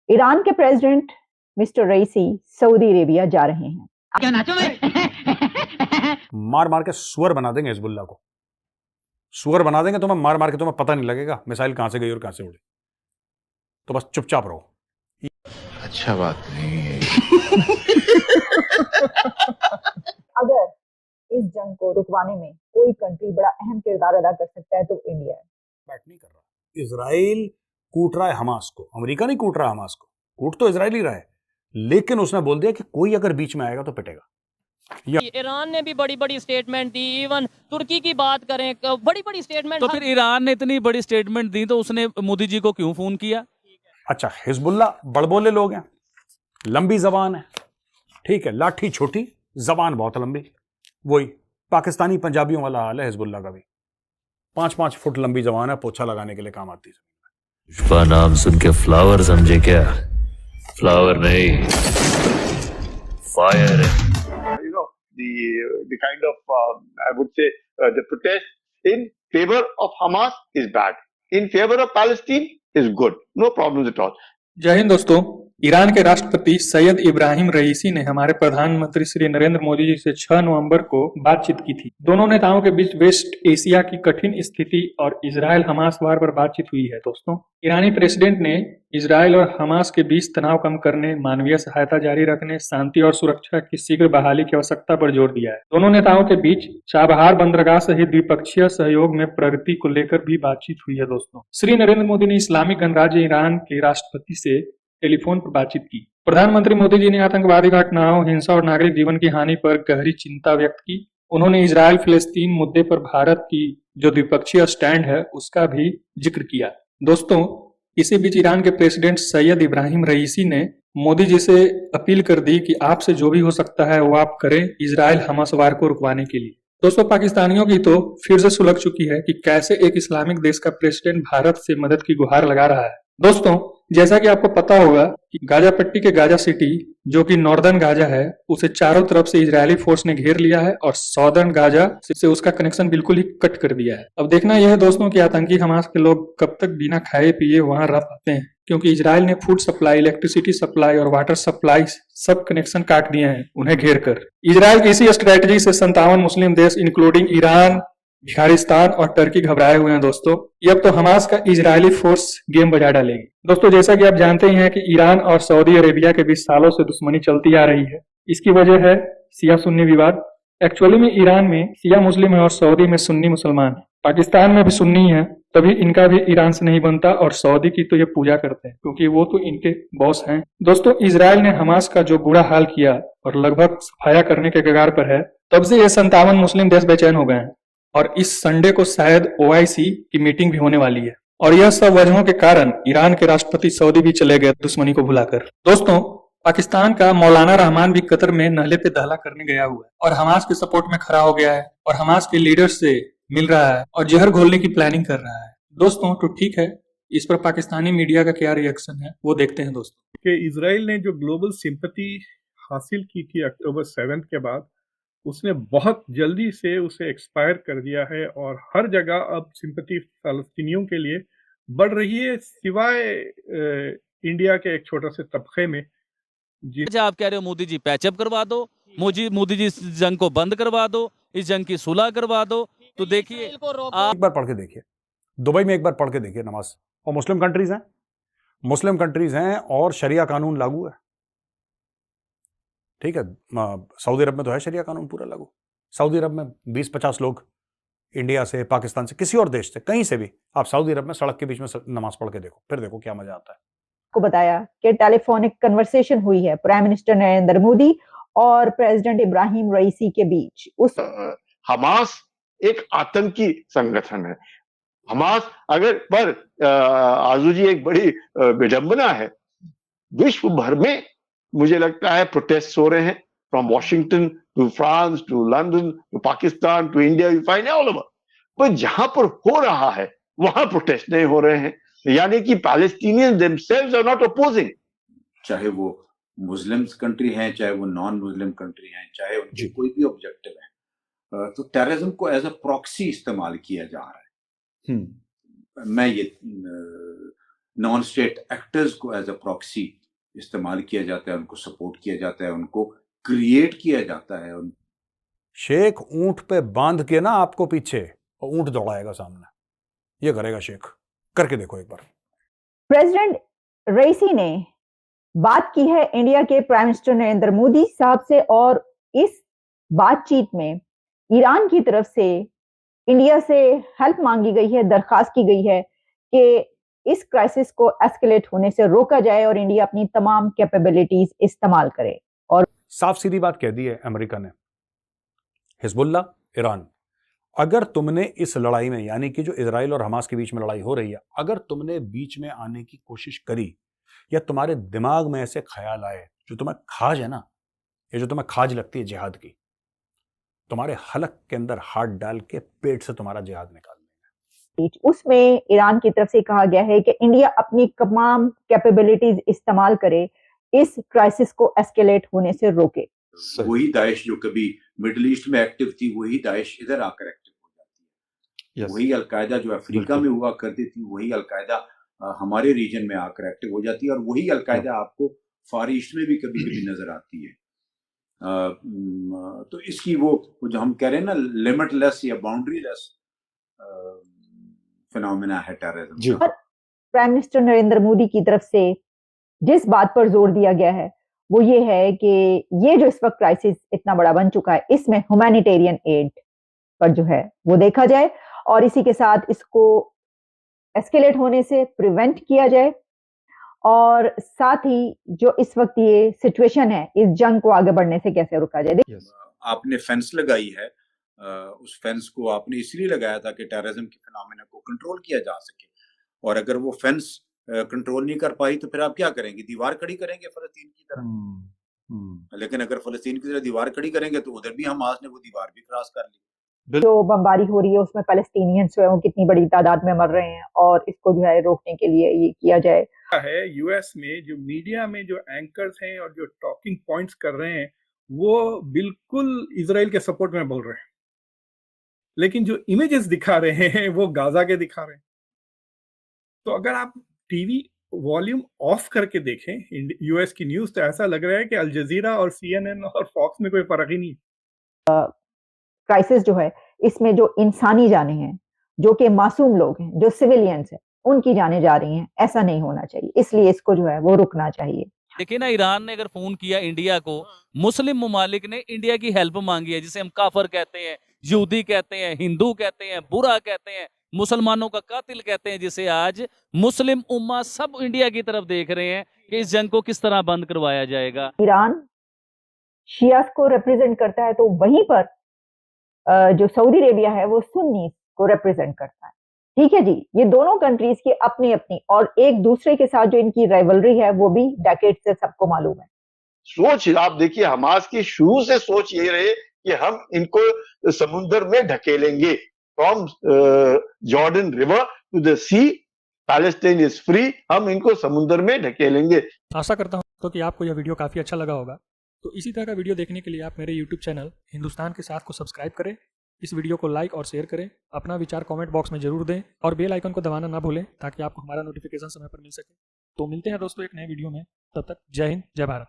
Iran के president mister रईसी Saudi Arabia जा रहे हैं। क्या नाचो मैं? मार मार के सुअर बना देंगे हिजबुल्लाह को, सुअर बना देंगे तुम्हें, मार मार के तुम्हें पता नहीं लगेगा मिसाइल कहां से गई और कहां से उड़ी। तो बस चुपचाप रहो। अच्छा बात नहीं है। अगर इस जंग को रुकवाने में कोई कंट्री बड़ा अहम किरदार अदा कर सकता है तो इंडिया है। बैट नहीं कर रहा। इजराइल कूट रहा है हमास को, अमेरिका नहीं कूट रहा हमास को, कूट तो इजराइल ही रहा है, लेकिन उसने बोल दिया कि कोई अगर बीच में आएगा तो पिटेगा। ईरान ने भी बड़ी बड़ी स्टेटमेंट दी, इवन तुर्की की बात करें, बड़ी बड़ी स्टेटमेंट। तो फिर ईरान ने इतनी बड़ी स्टेटमेंट दी तो उसने मोदी जी को क्यों फोन किया? अच्छा, हिजबुल्लाह बड़बोले लोग हैं, लंबी जबान है, ठीक है, लाठी छोटी जबान बहुत लंबी। वही पाकिस्तानी पंजाबियों वाला हाल है हिजबुल्लाह का भी, 5-5 फुट लंबी जबान है, पोछा लगाने के लिए काम आती है। पुष्पा नाम सुन के फ्लावर समझे क्या? फ्लावर नहीं, फायर है। The kind of I would say the protest in favor of Hamas is bad. In favor of Palestine is good. No problems at all. जय हिंद दोस्तों। ईरान के राष्ट्रपति सैयद इब्राहिम रईसी ने हमारे प्रधानमंत्री श्री नरेंद्र मोदी जी से 6 नवंबर को बातचीत की थी। दोनों नेताओं के बीच वेस्ट एशिया की कठिन स्थिति और इजराइल हमास वार पर बातचीत हुई है। दोस्तों, ईरानी प्रेसिडेंट ने इजराइल और हमास के बीच तनाव कम करने, मानवीय सहायता जारी रखने, शांति और सुरक्षा की शीघ्र बहाली की आवश्यकता पर जोर दिया है। दोनों नेताओं के बीच चाबहार बंदरगाह सहित द्विपक्षीय सहयोग में प्रगति को लेकर भी बातचीत हुई है। दोस्तों, श्री नरेंद्र मोदी ने इस्लामिक गणराज्य ईरान के राष्ट्रपति से टेलीफोन पर बातचीत की। प्रधानमंत्री मोदी जी ने आतंकवादी घटनाओं, हिंसा और नागरिक जीवन की हानि पर गहरी चिंता व्यक्त की। उन्होंने इजराइल फिलिस्तीन मुद्दे पर भारत की जो द्विपक्षीय स्टैंड है उसका भी जिक्र किया। दोस्तों, इसी बीच ईरान के प्रेसिडेंट सैयद इब्राहिम रईसी ने मोदी जी से अपील कर दी कि आपसे जो भी हो सकता है वो आप करें इजराइल हमास वार को रुकवाने के लिए। दोस्तों, पाकिस्तानियों की तो फिर से सुलग चुकी है कि कैसे एक इस्लामिक देश का प्रेसिडेंट भारत से मदद की गुहार लगा रहा है। दोस्तों, जैसा कि आपको पता होगा कि गाजा पट्टी के गाजा सिटी जो कि नॉर्दर्न गाजा है उसे चारों तरफ से इजरायली फोर्स ने घेर लिया है और सॉर्दर्न गाजा से उसका कनेक्शन बिल्कुल ही कट कर दिया है। अब देखना यह है दोस्तों कि आतंकी हमास के लोग कब तक बिना खाए पिए वहां रह पाते हैं, क्योंकि इजराइल ने फूड सप्लाई, इलेक्ट्रिसिटी सप्लाई और वाटर सप्लाई सब कनेक्शन काट दिए हैं उन्हें घेर कर। इजराइल की इसी स्ट्रेटेजी से 57 मुस्लिम देश इंक्लूडिंग ईरान, अफगानिस्तान और टर्की घबराए हुए हैं। दोस्तों, अब तो हमास का इजरायली फोर्स गेम बजा डालेगी। दोस्तों, जैसा कि आप जानते ही हैं कि ईरान और सऊदी अरेबिया के बीच सालों से दुश्मनी चलती आ रही है। इसकी वजह है शिया सुन्नी विवाद। एक्चुअली में ईरान में शिया मुस्लिम है और सऊदी में सुन्नी मुसलमान है। पाकिस्तान में भी सुन्नी है, तभी इनका भी ईरान से नहीं बनता और सऊदी की तो ये पूजा करते हैं क्योंकि वो तो इनके बॉस हैं। दोस्तों, इजराइल ने हमास का जो बुरा हाल किया और लगभग सफाया करने के कगार पर है, तब से ये 57 मुस्लिम देश बेचैन हो गए हैं और इस संडे को शायद OIC की मीटिंग भी होने वाली है और यह सब वजहों के कारण ईरान के राष्ट्रपति सऊदी भी चले गए दुश्मनी को भुलाकर। दोस्तों, पाकिस्तान का मौलाना रहमान भी कतर में नहले पे दहला करने गया हुआ है और हमास के सपोर्ट में खड़ा हो गया है और हमास के लीडर से मिल रहा है और जहर घोलने की प्लानिंग कर रहा है। दोस्तों, तो ठीक है, इस पर पाकिस्तानी मीडिया का क्या रिएक्शन है वो देखते हैं। दोस्तों, कि इजराइल ने जो ग्लोबल सिंपैथी हासिल की थी अक्टूबर 7 के बाद, उसने बहुत जल्दी से उसे एक्सपायर कर दिया है और हर जगह अब सिंपैथी फ़लस्तीनियों के लिए बढ़ रही है, सिवाय इंडिया के एक छोटा से तबके में। आप कह रहे हो मोदी जी पैचअप करवा दो, मोदी जी इस जंग को बंद करवा दो, इस जंग की सुलह करवा दो। तो देखिए, एक बार पढ़ के देखिए, दुबई में एक बार पढ़ के देखिए नमाज। और मुस्लिम कंट्रीज हैं और शरिया कानून लागू है, ठीक है। सऊदी अरब में तो है शरिया कानून पूरा लागू। सऊदी अरब में 20-50 लोग इंडिया से, पाकिस्तान से, किसी और देश से, कहीं से भी आप सऊदी अरब में सड़क के बीच में नमाज पढ़ के देखो, फिर देखो क्या मजा आता है। को बताया कि टेलीफोनिक कन्वर्सेशन हुई है प्राइम मिनिस्टर नरेंद्र मोदी और प्रेसिडेंट इब्राहिम रईसी के बीच। उस हमास एक आतंकी संगठन है। हमास अगर पर आजू जी एक बड़ी विडंबना है, विश्व भर में मुझे लगता है प्रोटेस्ट हो रहे हैं, from Washington to France to London to Pakistan to India, you find all over. पर जहां पर हो रहा है वहां प्रोटेस्ट नहीं हो रहे हैं, यानी कि Palestinians themselves are not opposing. चाहे वो मुस्लिम कंट्री हैं, चाहे वो नॉन मुस्लिम कंट्री हैं, चाहे उनके कोई भी ऑब्जेक्टिव है, तो टेररिज्म को एज अ प्रॉक्सी इस्तेमाल किया जा रहा है। मैं ये नॉन स्टेट एक्टर्स को एज अ प्रॉक्सी इस्तेमाल किया जाता है, उनको सपोर्ट किया जाता है, उनको क्रिएट किया जाता है। शेख ऊंट पे बांध के ना आपको पीछे और ऊंट दौड़ाएगा सामने, ये करेगा शेख। करके देखो एक बार। प्रेसिडेंट रईसी ने बात की है इंडिया के प्राइम मिनिस्टर नरेंद्र मोदी साहब से, और इस बातचीत में ईरान की तरफ से इंडिया से हेल्प मांगी गई है, दरखास्त की गई है कि इस क्राइसिस को एस्केलेट होने से रोका जाए और इंडिया अपनी तमाम कैपेबिलिटीज इस्तेमाल करे। और साफ सीधी बात कह दी है अमेरिका ने, हिजबुल्ला, ईरान, अगर तुमने इस लड़ाई में, यानी कि जो इजराइल और हमास के बीच में लड़ाई हो रही है, अगर तुमने बीच में आने की कोशिश करी या तुम्हारे दिमाग में ऐसे ख्याल आए, जो तुम्हें खाज है ना, ये जो तुम्हें खाज लगती है जिहाद की, तुम्हारे हलक के अंदर हाथ डाल के पेट से तुम्हारा जिहाद निकाल देंगे। उसमें ईरान की तरफ से कहा गया है कि इंडिया अपनी तमाम कैपेबिलिटीज इस्तेमाल करे, इस क्राइसिस को एस्केलेट होने से रोके। वही दाइश जो कभी मिडिल ईस्ट में एक्टिव थी, वही दाइश इधर आकर एक्टिव हो जाती है। वही अलकायदा जो अफ्रीका में हुआ करती थी, वही अलकायदा हमारे रीजन में आकर एक्टिव हो जाती है, और वही अलकायदा आपको फार ईस्ट में भी कभी कभी नजर आती है। तो इसकी वो जो हम कह रहे हैं ना, लिमिटलेस या बाउंड्रीलेस फिनोमेना है terrorism. Prime minister Narendra Modi की तरफ से जिस बात पर जोर दिया गया है वो ये है कि ये जो इस वक्त क्राइसिस इतना बड़ा बन चुका है, इसमें ह्यूमैनिटेरियन एड पर जो है वो देखा जाए, और इसी के साथ इसको एस्केलेट होने से प्रिवेंट किया जाए, और साथ ही जो इस वक्त ये सिचुएशन है, इस जंग को आगे बढ़ने से कैसे रोका जाए। आपने फेंस लगाई है, उस फेंस को आपने इसलिए लगाया था कि टेररिज्म के फिनोमेना को कंट्रोल किया जा सके, और अगर वो फेंस कंट्रोल नहीं कर पाई तो फिर आप क्या करेंगे? दीवार खड़ी करेंगे फलस्तीन की तरह। लेकिन अगर फलस्तीन की तरह दीवार खड़ी करेंगे तो उधर भी हमास ने वो दीवार भी क्रॉस कर ली। जो बमबारी हो रही है उसमें पैलेस्टीनियंस जो है वो कितनी बड़ी तादाद में मर रहे हैं, और इसको जो है रोकने के लिए ये किया जाए है। यूएस में जो मीडिया में जो एंकर्स हैं और जो टॉकिंग पॉइंट्स कर रहे हैं वो बिल्कुल इजराइल के सपोर्ट में बोल रहे हैं, लेकिन जो इमेजेस दिखा रहे हैं वो गाजा के दिखा रहे हैं। तो अगर आप टीवी वॉल्यूम ऑफ करके देखें यूएस की न्यूज, तो ऐसा लग रहा है कि अल जजीरा और सीएनएन और फॉक्स में कोई फर्क ही नहीं। क्राइसिस जो है इसमें जो इंसानी जाने हैं, जो कि मासूम लोग हैं, जो सिविलियंस हैं, उनकी जाने जा रही हैं, ऐसा नहीं होना चाहिए, इसलिए इसको जो है वो रुकना चाहिए। देखिए ना, ईरान ने अगर फोन किया इंडिया को, मुस्लिम मुमालिक ने इंडिया की हेल्प मांगी है, जिसे हम काफर कहते हैं, यहूदी कहते हैं, हिंदू कहते हैं, बुरा कहते हैं, मुसलमानों का कातिल कहते हैं, जिसे आज मुस्लिम उम्मा सब इंडिया की तरफ देख रहे हैं कि इस जंग को किस तरह बंद करवाया जाएगा। ईरान शियास को रिप्रेजेंट करता है, तो वहीं पर जो सऊदी अरेबिया है वो सुन्नी को रिप्रेजेंट करता है। ठीक है जी, ये दोनों कंट्रीज की अपनी अपनी, और एक दूसरे के साथ जो इनकी राइवलरी है वो भी डेकेड से सबको मालूम है। सोच आप देखिए, हमास की शुरू से सोच ये रहे कि हम इनको समुद्र में ढकेलेंगे, from Jordan river to the sea, Palestine is free, हम इनको समुद्र में ढकेलेंगे। आशा करता हूं तो कि आपको यह वीडियो काफी अच्छा लगा होगा। तो इसी तरह का वीडियो देखने के लिए आप मेरे YouTube चैनल हिंदुस्तान के साथ को सब्सक्राइब करें, इस वीडियो को लाइक और शेयर करें, अपना विचार कमेंट बॉक्स में जरूर दें, और बेल आइकन को दबाना ना भूलें ताकि आपको हमारा नोटिफिकेशन समय पर मिल सके। तो मिलते हैं दोस्तों एक नए वीडियो में, तब तक जय हिंद, जय भारत।